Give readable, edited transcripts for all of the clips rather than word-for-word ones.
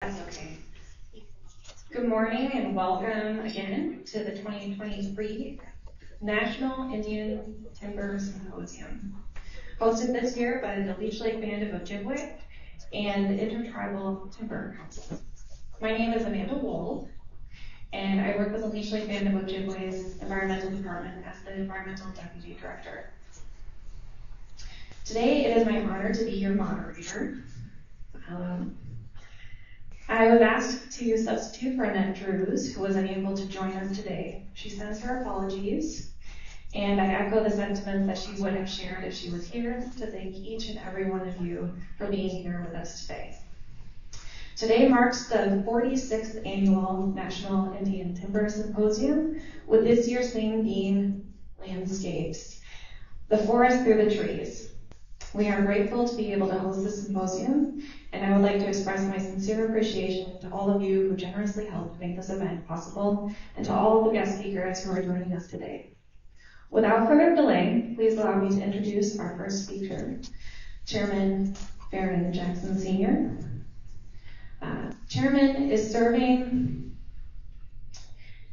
That's okay. Good morning and welcome again to the 2023 National Indian Timber Symposium, hosted this year by the Leech Lake Band of Ojibwe and the Intertribal Timber Council. My name is Amanda Wold, and I work with the Leech Lake Band of Ojibwe's Environmental Department as the Environmental Deputy Director. Today, it is my honor to be your moderator. I was asked to substitute for Annette Drews, who was unable to join us today. She sends her apologies, and I echo the sentiments that she would have shared if she was here to thank each and every one of you for being here with us today. Today marks the 46th Annual National Indian Timber Symposium, with this year's theme being Landscapes, the forest through the trees. We are grateful to be able to host this symposium, and I would like to express my sincere appreciation to all of you who generously helped make this event possible, and to all of the guest speakers who are joining us today. Without further delay, please allow me to introduce our first speaker, Chairman Faron Jackson Sr. Chairman is serving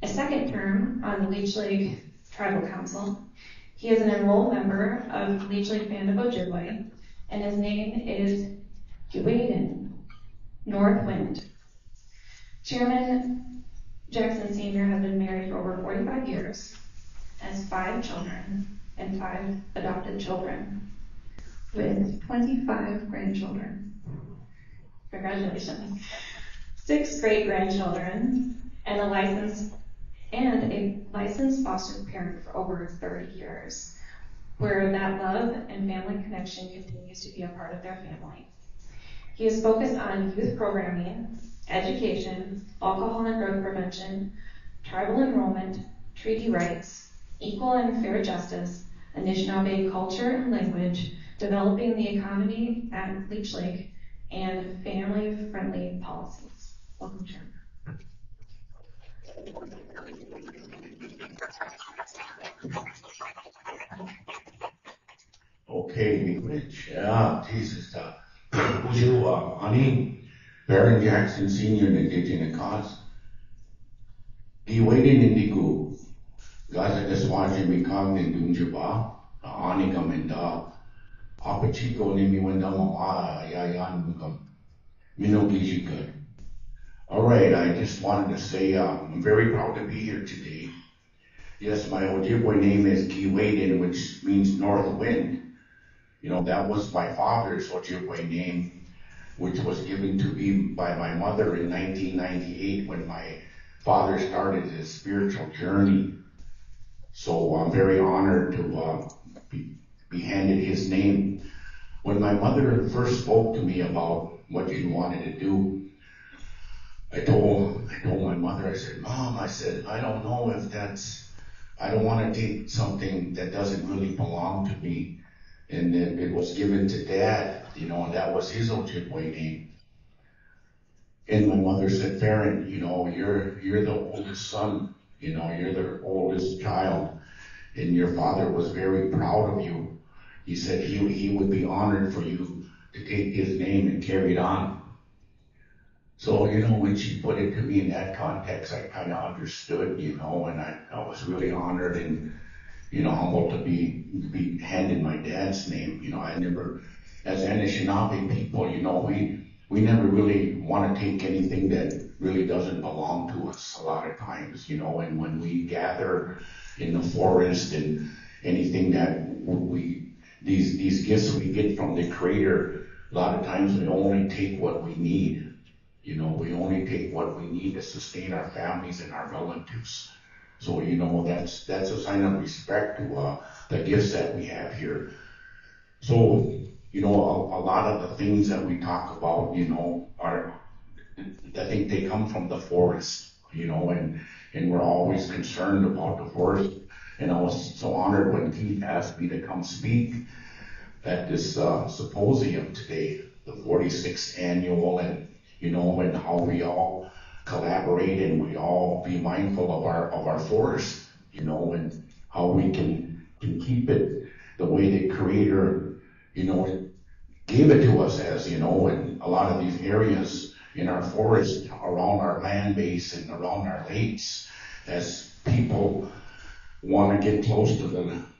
a second term on the Leech Lake Tribal Council. He is an enrolled member of the Leech Lake Band of Ojibwe, and his name is Giwaden Northwind. Chairman Jackson Sr. has been married for over 45 years, has 5 children and 5 adopted children, with 25 grandchildren. Congratulations. 6 great-grandchildren, and a licensed foster parent for over 30 years, where that love and family connection continues to be a part of their family. He is focused on youth programming, education, alcohol and drug prevention, tribal enrollment, treaty rights, equal and fair justice, Anishinaabe culture and language, developing the economy at Leech Lake, and family-friendly policies. Welcome, Chairman. Okay, Rich. Jesus. Uju, ani, Faron Jackson Sr. Indigenous cause. Giwaden Indigo. Gaza Deswaji Mikang Nindunjaba. Ani Kamenda. Apachico Nimiwendama Yayan Mukam. Minogishika. All right, I just wanted to say I'm very proud to be here today. Yes, my Ojibwe name is Giwaden, which means north wind. You know, that was my father's Ojibwe name, which was given to me by my mother in 1998 when my father started his spiritual journey. So I'm very honored to be handed his name. When my mother first spoke to me about what she wanted to do, I told my mother, I said, Mom, I don't know if I don't want to take something that doesn't really belong to me. And then it was given to Dad, you know, and that was his Ojibwe name. And my mother said, Faron, you know, you're the oldest son, you know, you're the oldest child, and your father was very proud of you. He said he would be honored for you to take his name and carry it on. So, you know, when she put it to me in that context, I kind of understood, you know, and I was really honored and, you know, humbled to be handed my dad's name. You know, I never, as Anishinaabe people, you know, we never really want to take anything that really doesn't belong to us a lot of times, you know, and when we gather in the forest and anything that these gifts we get from the Creator, a lot of times we only take what we need. You know, we only take what we need to sustain our families and our relatives. So, you know, that's a sign of respect to the gifts that we have here. So, you know, a lot of the things that we talk about, you know, I think they come from the forest, you know, and we're always concerned about the forest. And I was so honored when Keith asked me to come speak at this symposium today, the 46th annual, and, you know, and how we all collaborate and we all be mindful of our forest, you know, and how we can keep it the way the Creator, you know, gave it to us as, you know, in a lot of these areas, in our forest, around our land base and around our lakes. As people want to get close to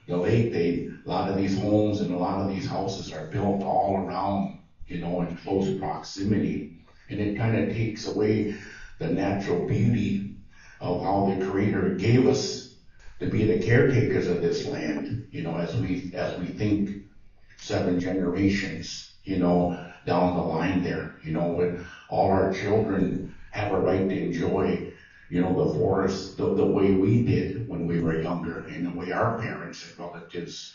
the lake, a lot of these homes and a lot of these houses are built all around, in close proximity. And it kind of takes away the natural beauty of how the Creator gave us to be the caretakers of this land, as we think 7 generations, down the line there, when all our children have a right to enjoy, the forest the way we did when we were younger, and the way our parents and relatives,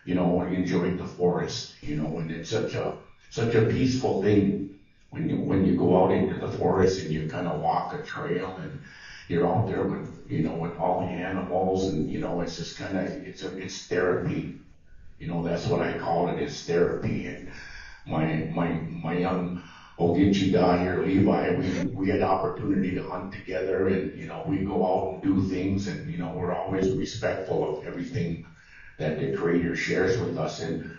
enjoyed the forest, and it's such a peaceful thing when you go out into the forest and you kind of walk a trail and you're out there with, with all the animals, and, it's just kind of, it's therapy. That's what I call it, is therapy. And my young Ogichida here, Levi, we had opportunity to hunt together, and, we go out and do things, and, we're always respectful of everything that the Creator shares with us. And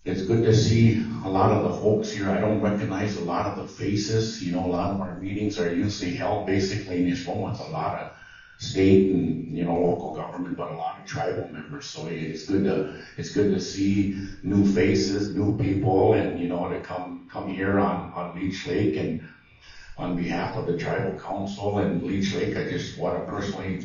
it's good to see a lot of the folks here. I don't recognize a lot of the faces. A lot of our meetings are usually held basically in this room with a lot of state and, local government, but a lot of tribal members. So it's good to see new faces, new people, and, to come here on Leech Lake. And on behalf of the Tribal Council and Leech Lake, I just want to personally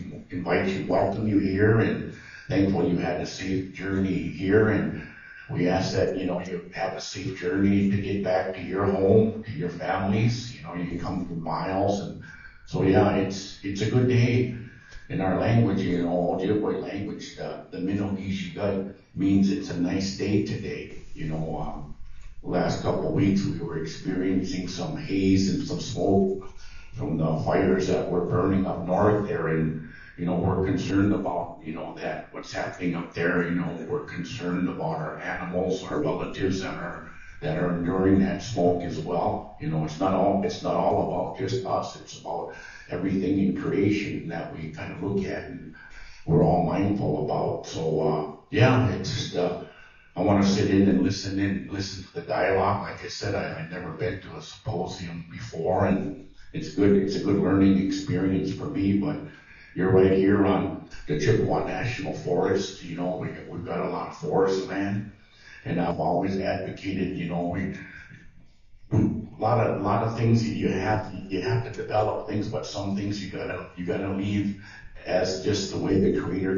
welcome you here, and thankful you had a safe journey here. And we ask that, you have a safe journey to get back to your home, to your families. You can come from miles. And so, it's a good day. In our language, Ojibwe language, the Minogishigut means it's a nice day today. Last couple of weeks we were experiencing some haze and some smoke from the fires that were burning up north there. And, we're concerned about, that what's happening up there. We're concerned about our animals, our relatives that are enduring that smoke as well. It's not all about just us. It's about everything in creation that we kind of look at and we're all mindful about. So, it's just, I want to sit in and listen to the dialogue. Like I said, I've never been to a symposium before, and it's good. It's a good learning experience for me. But you're right here on the Chippewa National Forest. We've got a lot of forest land, and I've always advocated, a lot of things you have to develop things, but some things you gotta leave as just the way the Creator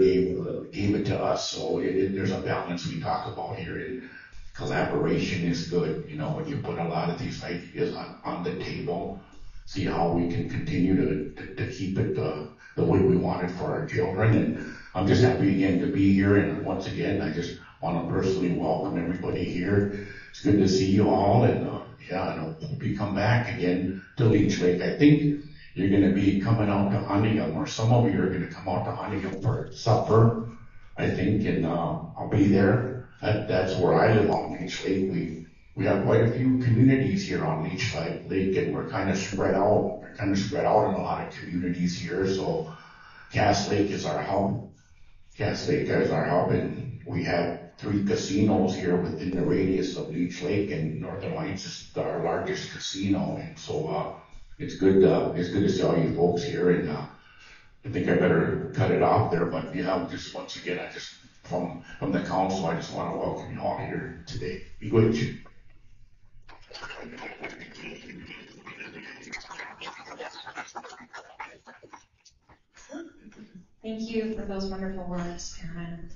gave it to us. So there's a balance we talk about here, and collaboration is good. When you put a lot of these ideas on the table, see how we can continue to keep it the way we want it for our children. And I'm just happy again to be here. And once again, I just want to personally welcome everybody here. It's good to see you all, and I hope you come back again to Leech Lake. I think you're going to be coming out to Huntington, or some of you are going to come out to Huntington for supper, I think, and I'll be there. That's where I live on Leech Lake. We have quite a few communities here on Leech Lake, and we're kind of spread out. We're kind of spread out in a lot of communities here. So Cass Lake is our hub. And we have 3 casinos here within the radius of Leech Lake, and Northern Lights is our largest casino. And so it's good to see all you folks here. And I think I better cut it off there. But just once again, from the council, I just want to welcome you all here today. Be good. Thank you for those wonderful words, Aaron.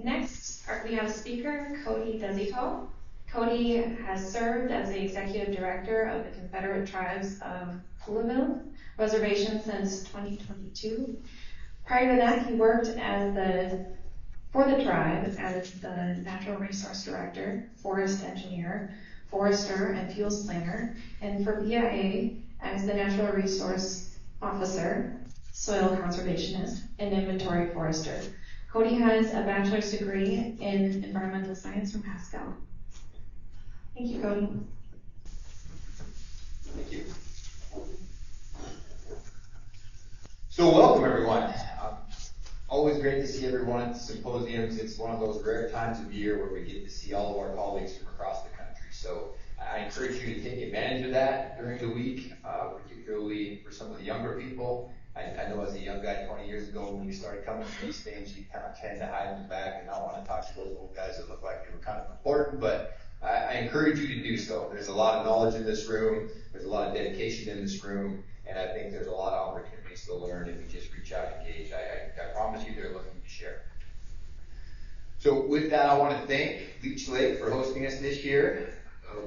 Next, we have speaker Cody Desautel. Cody has served as the executive director of the Confederate Tribes of Pullaville Reservation since 2022. Prior to that, he worked for the tribe as the natural resource director, forest engineer, forester, and fuels planner, and for BIA as the natural resource officer, soil conservationist, and inventory forester. Cody has a bachelor's degree in environmental science from Pascal. Thank you, Cody. Thank you. So welcome, everyone. Always great to see everyone at the symposiums. It's one of those rare times of year where we get to see all of our colleagues from across the country. So I encourage you to take advantage of that during the week, particularly for some of the younger people. I know as a young guy 20 years ago, when we started coming to these things, you kind of tend to hide in the back and not want to talk to those old guys that look like they were kind of important, but I encourage you to do so. There's a lot of knowledge in this room, there's a lot of dedication in this room, and I think there's a lot of opportunities to learn if you just reach out and engage. I promise you they're looking to share. So with that, I want to thank Leech Lake for hosting us this year.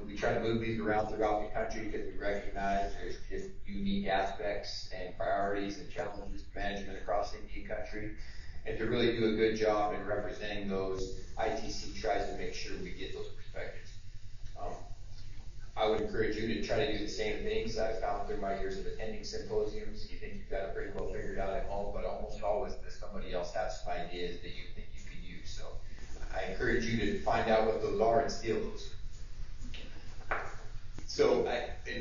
We try to move these around throughout the country because we recognize there's just unique aspects and priorities and challenges to management across the Indian country. And to really do a good job in representing those, ITC tries to make sure we get those perspectives. I would encourage you to try to do the same things I've found through my years of attending symposiums. You think you've got it pretty well figured out at home, but almost always somebody else has some ideas that you think you could use. So I encourage you to find out what those are and steal those. So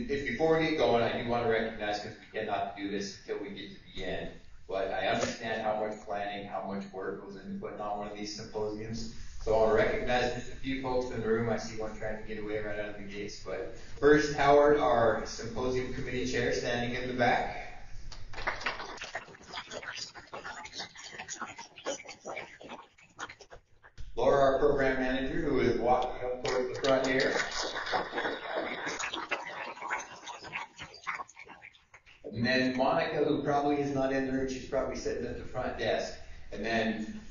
before we get going, I do want to recognize, because we cannot do this until we get to the end, but I understand how much planning, how much work goes into putting on one of these symposiums. So I want to recognize just a few folks in the room. I see one trying to get away right out of the gates. But first, Howard, our symposium committee chair, standing in the back. Laura, our program manager, who is walking up towards the front here. And then Monica, who probably is not in the room, she's probably sitting at the front desk. And then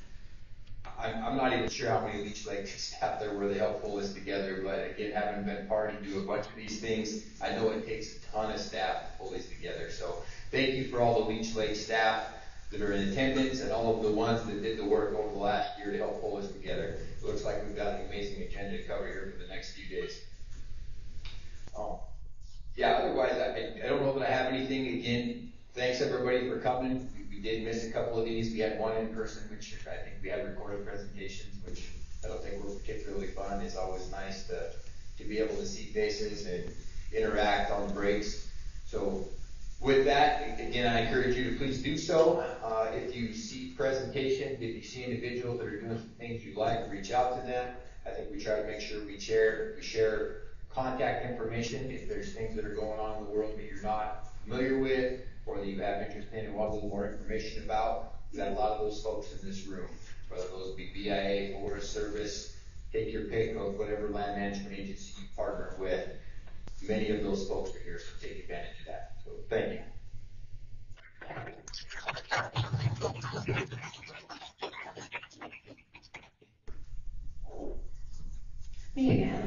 I'm not even sure how many Leech Lake staff there were to help pull this together, but again, having been party to a bunch of these things, I know it takes a ton of staff to pull these together. So thank you for all the Leech Lake staff that are in attendance and all of the ones that did the work over the last year to help pull this together. It looks like we've got an amazing agenda to cover here for the next few days. Otherwise, I don't know that I have anything. Again, thanks everybody for coming. We did miss a couple of these. We had one in person, which I think we had recorded presentations, which I don't think were particularly fun. It's always nice to be able to see faces and interact on the breaks. So with that, again, I encourage you to please do so. If you see presentations, if you see individuals that are doing some things you like, reach out to them. I think we try to make sure we share contact information if there's things that are going on in the world that you're not familiar with or that you have interest in and want a little more information about. We've got a lot of those folks in this room, whether those be BIA, Forest Service, take your pick of whatever land management agency you partner with. Many of those folks are here, so take advantage of that. So thank you. Me again.